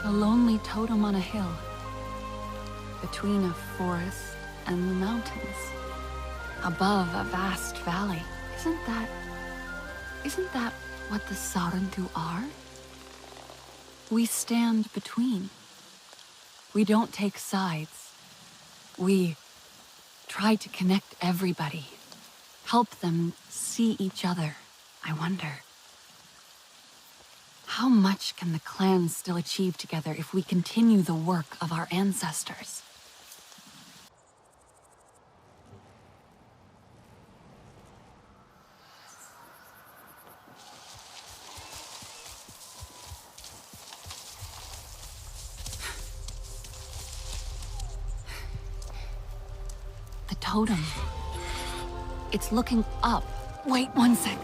A lonely totem on a hill, between a forest and the mountains, above a vast valley. Isn't that what the Sarentu are? We stand between. We don't take sides. We try to connect everybody, help them see each other. I wonder, how much can the clans still achieve together if we continue the work of our ancestors? The totem. It's looking up. Wait 1 sec.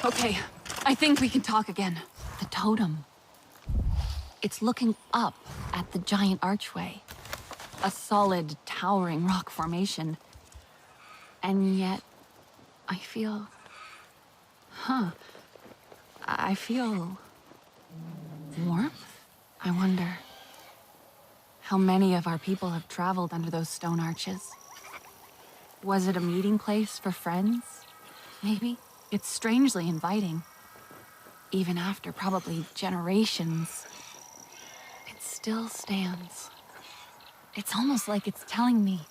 Okay, I think we can talk again. The totem. It's looking up at the giant archway. A solid, towering rock formation. And yet, I feel... I feel... warmth? I wonder how many of our people have traveled under those stone arches. Was it a meeting place for friends? Maybe? It's strangely inviting. Even after probably generations, it still stands. It's almost like it's telling me,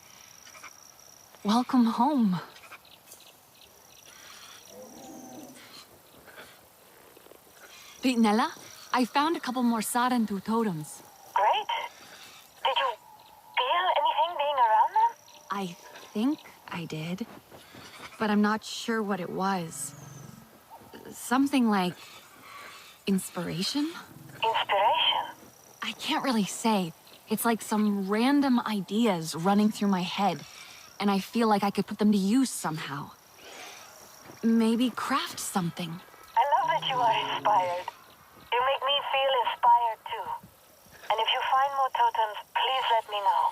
welcome home. Nella, I found a couple more Sarentu Totems. Great. Did you feel anything being around them? I think I did, but I'm not sure what it was. Something like inspiration? Inspiration? I can't really say. It's like some random ideas running through my head, and I feel like I could put them to use somehow. Maybe craft something. I love that you are inspired. You make me feel inspired too. And if you find more totems, please let me know.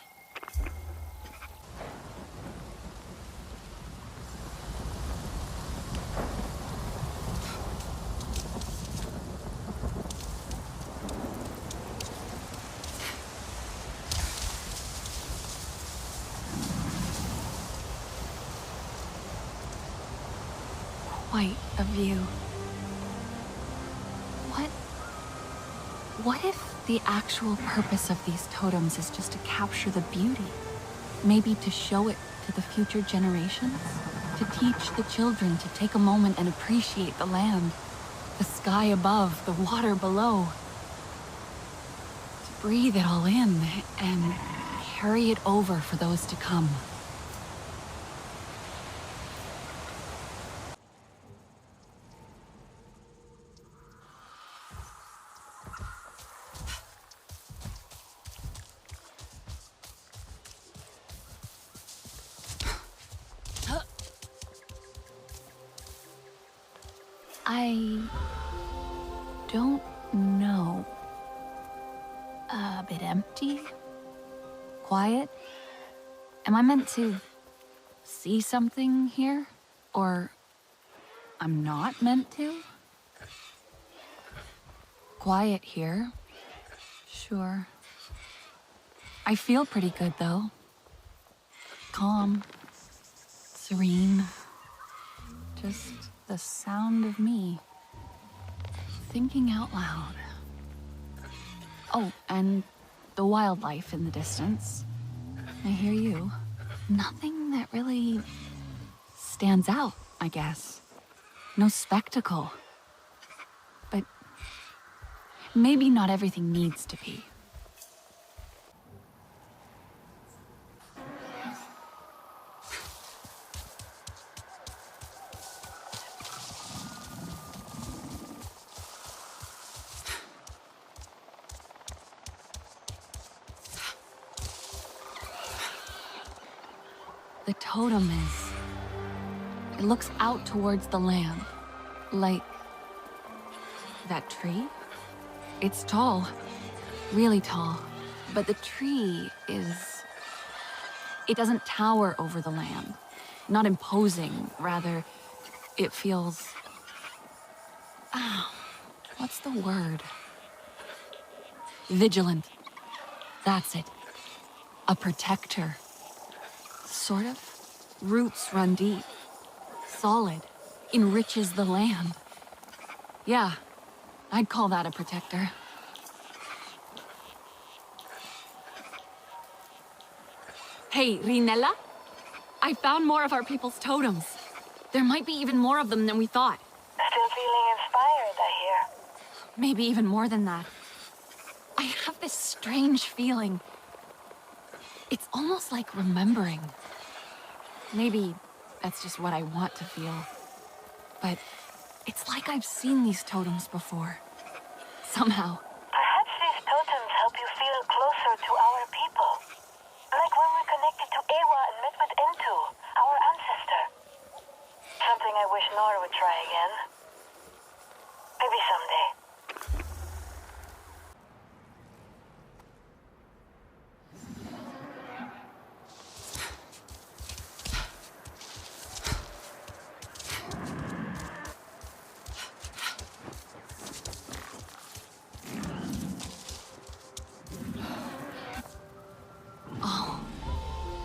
Quite a view. What if the actual purpose of these totems is just to capture the beauty? Maybe to show it to the future generations? To teach the children to take a moment and appreciate the land, the sky above, the water below. To breathe it all in and carry it over for those to come. I don't know. A bit empty? Quiet? Am I meant to see something here? Or I'm not meant to? Quiet here. Sure. I feel pretty good, though. Calm. Serene. Just the sound of me. Thinking out loud. Oh, and the wildlife in the distance. I hear you. Nothing that really stands out, I guess. No spectacle. But maybe not everything needs to be. the totem is. It looks out towards the land, like that tree. It's tall, really tall, but the tree is... It doesn't tower over the land, not imposing, rather, it feels... what's the word? Vigilant. That's it. A protector. Sort of. Roots run deep. Solid. Enriches the land. Yeah, I'd call that a protector. Hey, Rinella? I found more of our people's totems. There might be even more of them than we thought. Still feeling inspired, I hear. Maybe even more than that. I have this strange feeling. It's almost like remembering. Maybe that's just what I want to feel. But it's like I've seen these totems before. Somehow. Perhaps these totems help you feel closer to our people. Like when we connected to Ewa and met with Entu, our ancestor. Something I wish Nora would try again. Maybe someday.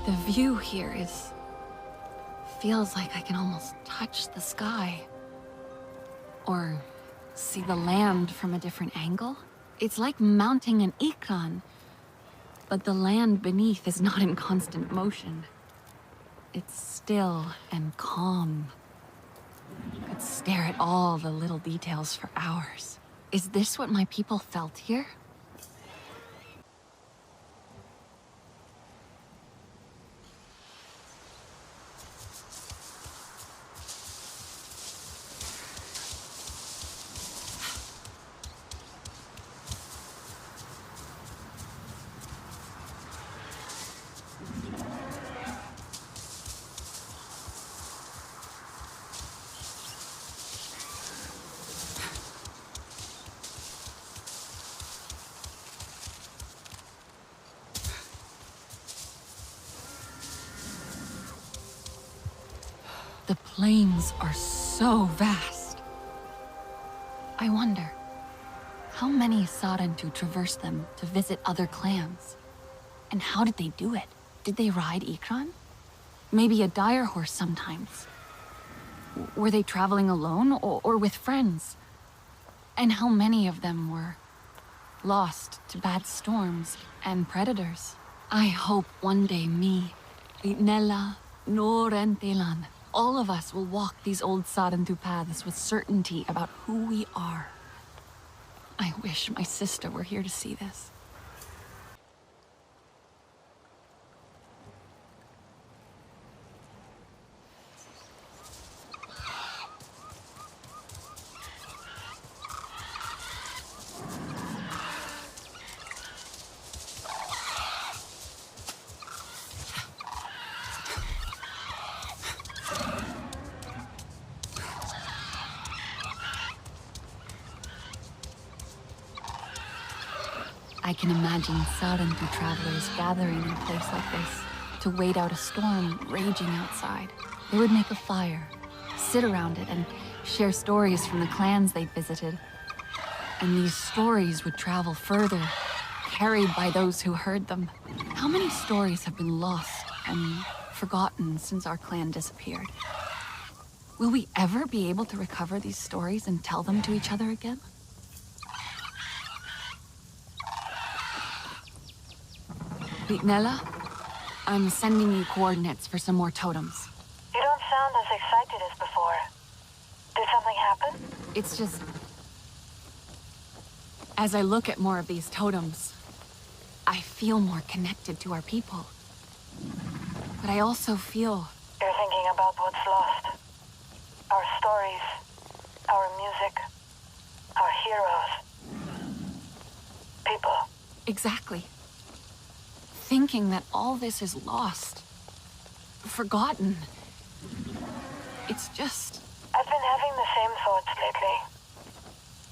The view here feels like I can almost touch the sky. Or see the land from a different angle. It's like mounting an ikran, but the land beneath is not in constant motion. It's still and calm. I could stare at all the little details for hours. Is this what my people felt here? The plains are so vast. I wonder, how many Sarentu traverse them to visit other clans? And how did they do it? Did they ride Ikran? Maybe a dire horse sometimes. Were they traveling alone or with friends? And how many of them were lost to bad storms and predators? I hope one day me, Nella, Norentelan, all of us will walk these old Sarentu paths with certainty about who we are. I wish my sister were here to see this. I can imagine Sarentu travelers gathering in a place like this to wait out a storm raging outside. They would make a fire, sit around it, and share stories from the clans they'd visited. And these stories would travel further, carried by those who heard them. How many stories have been lost and forgotten since our clan disappeared? Will we ever be able to recover these stories and tell them to each other again? Nella, I'm sending you coordinates for some more totems. You don't sound as excited as before. Did something happen? It's just... As I look at more of these totems, I feel more connected to our people. But I also feel... You're thinking about what's lost. Our stories, our music, our heroes. People. Exactly. Thinking that all this is lost. forgotten. It's just... I've been having the same thoughts lately.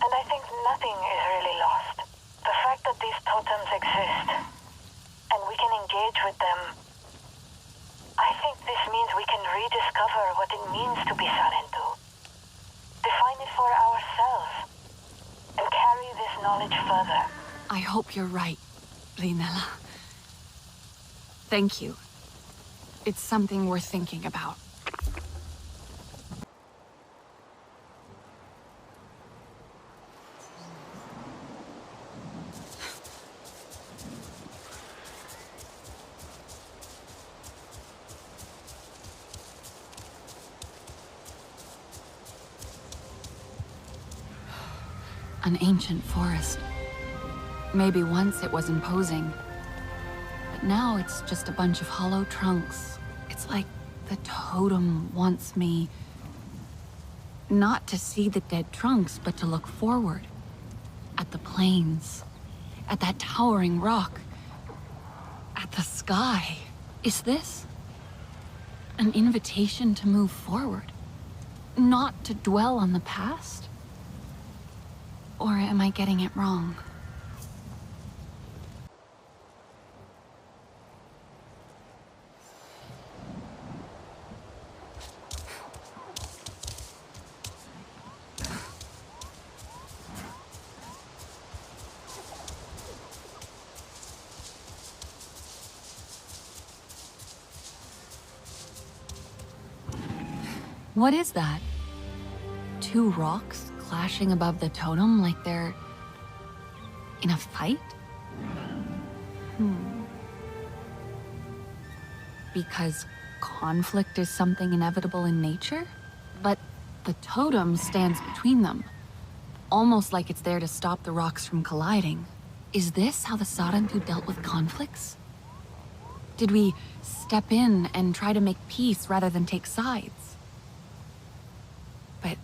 And I think nothing is really lost. The fact that these totems exist, and we can engage with them, I think this means we can rediscover what it means to be Sarentu. Define it for ourselves, and carry this knowledge further. I hope you're right, Rinella. Thank you. It's something worth thinking about. An ancient forest. Maybe once it was imposing. But now it's just a bunch of hollow trunks. It's like the totem wants me... not to see the dead trunks, but to look forward. At the plains. At that towering rock. At the sky. Is this an invitation to move forward? Not to dwell on the past? Or am I getting it wrong? What is that? Two rocks clashing above the totem like they're in a fight? Because conflict is something inevitable in nature? But the totem stands between them, almost like it's there to stop the rocks from colliding. Is this how the Sarentu dealt with conflicts? Did we step in and try to make peace rather than take sides? But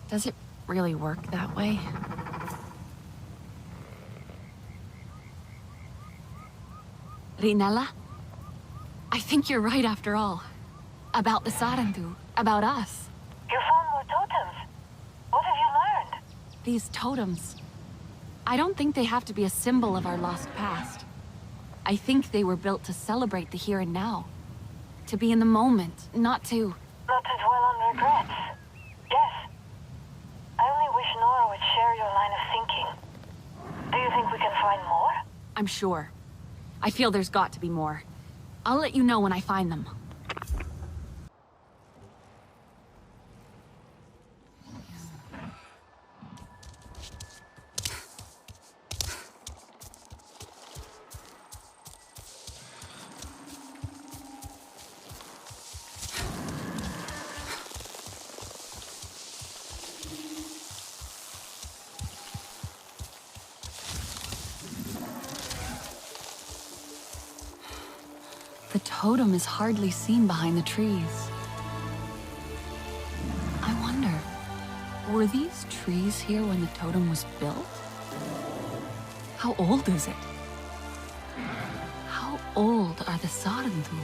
does it really work that way? Rinella? I think you're right after all. About the Sarentu, about us. You found more totems. What have you learned? These totems. I don't think they have to be a symbol of our lost past. I think they were built to celebrate the here and now. To be in the moment, not to... Not to dwell on regrets. Yes. I only wish Nora would share your line of thinking. Do you think we can find more? I'm sure. I feel there's got to be more. I'll let you know when I find them. The totem is hardly seen behind the trees. I wonder, were these trees here when the totem was built? How old is it? How old are the Sarentu?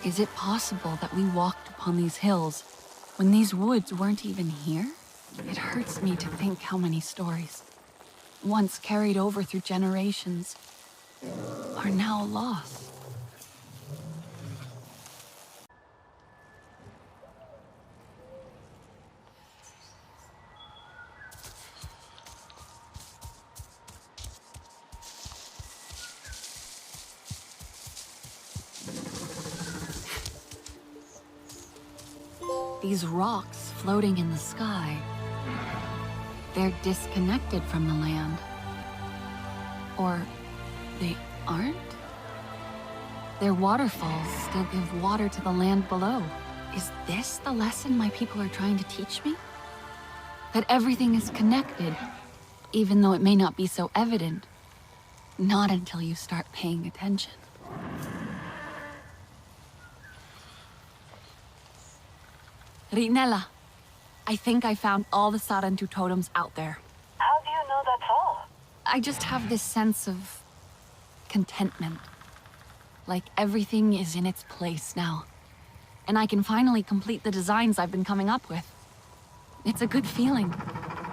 Is it possible that we walked upon these hills when these woods weren't even here? It hurts me to think how many stories, once carried over through generations, are now lost. These rocks floating in the sky, they're disconnected from the land. Or they aren't? Their waterfalls still give water to the land below. Is this the lesson my people are trying to teach me? That everything is connected, even though it may not be so evident. Not until you start paying attention. Rinella, I think I found all the Sarentu totems out there. How do you know that's all? I just have this sense of contentment. Like everything is in its place now. and I can finally complete the designs I've been coming up with. It's a good feeling.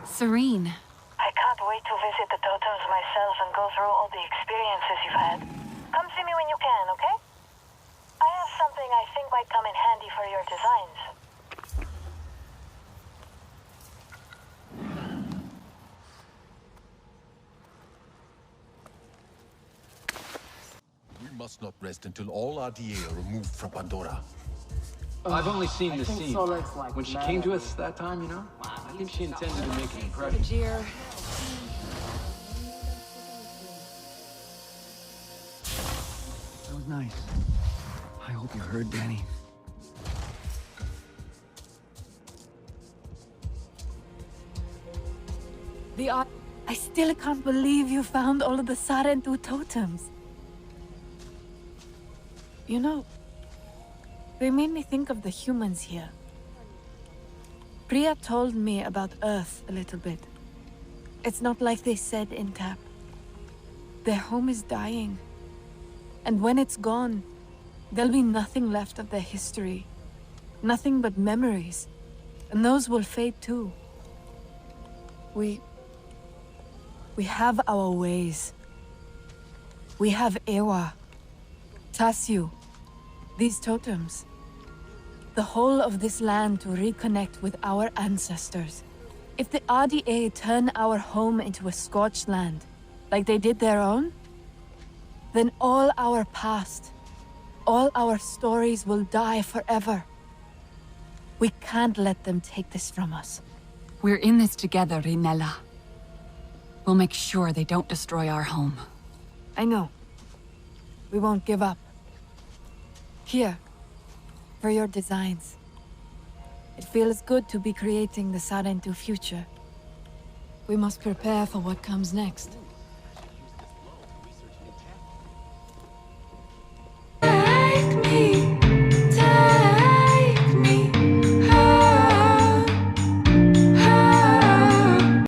Serene. I can't wait to visit the totems myself and go through all the experiences you've had. Come see me when you can, okay? I have something I think might come in handy for your designs. We must not rest until all RDA are removed from Pandora. I've only seen the scene. Solar's like When she mad came to at us that time, you know, I think she intended to make an impression. Jeer. That was nice. I hope you heard Danny. I still can't believe you found all of the Sarentu Totems. You know, they made me think of the humans here. Priya told me about Earth a little bit. It's not like they said in Tap. Their home is dying. And when it's gone, there'll be nothing left of their history. Nothing but memories. And those will fade too. We have our ways. We have Ewa, Tasyu, these totems. The whole of this land to reconnect with our ancestors. If the RDA turn our home into a scorched land, like they did their own, then all our past, all our stories will die forever. We can't let them take this from us. We're in this together, Rinella. We'll make sure they don't destroy our home. I know. We won't give up. Here, for your designs. It feels good to be creating the Sarentu future. We must prepare for what comes next.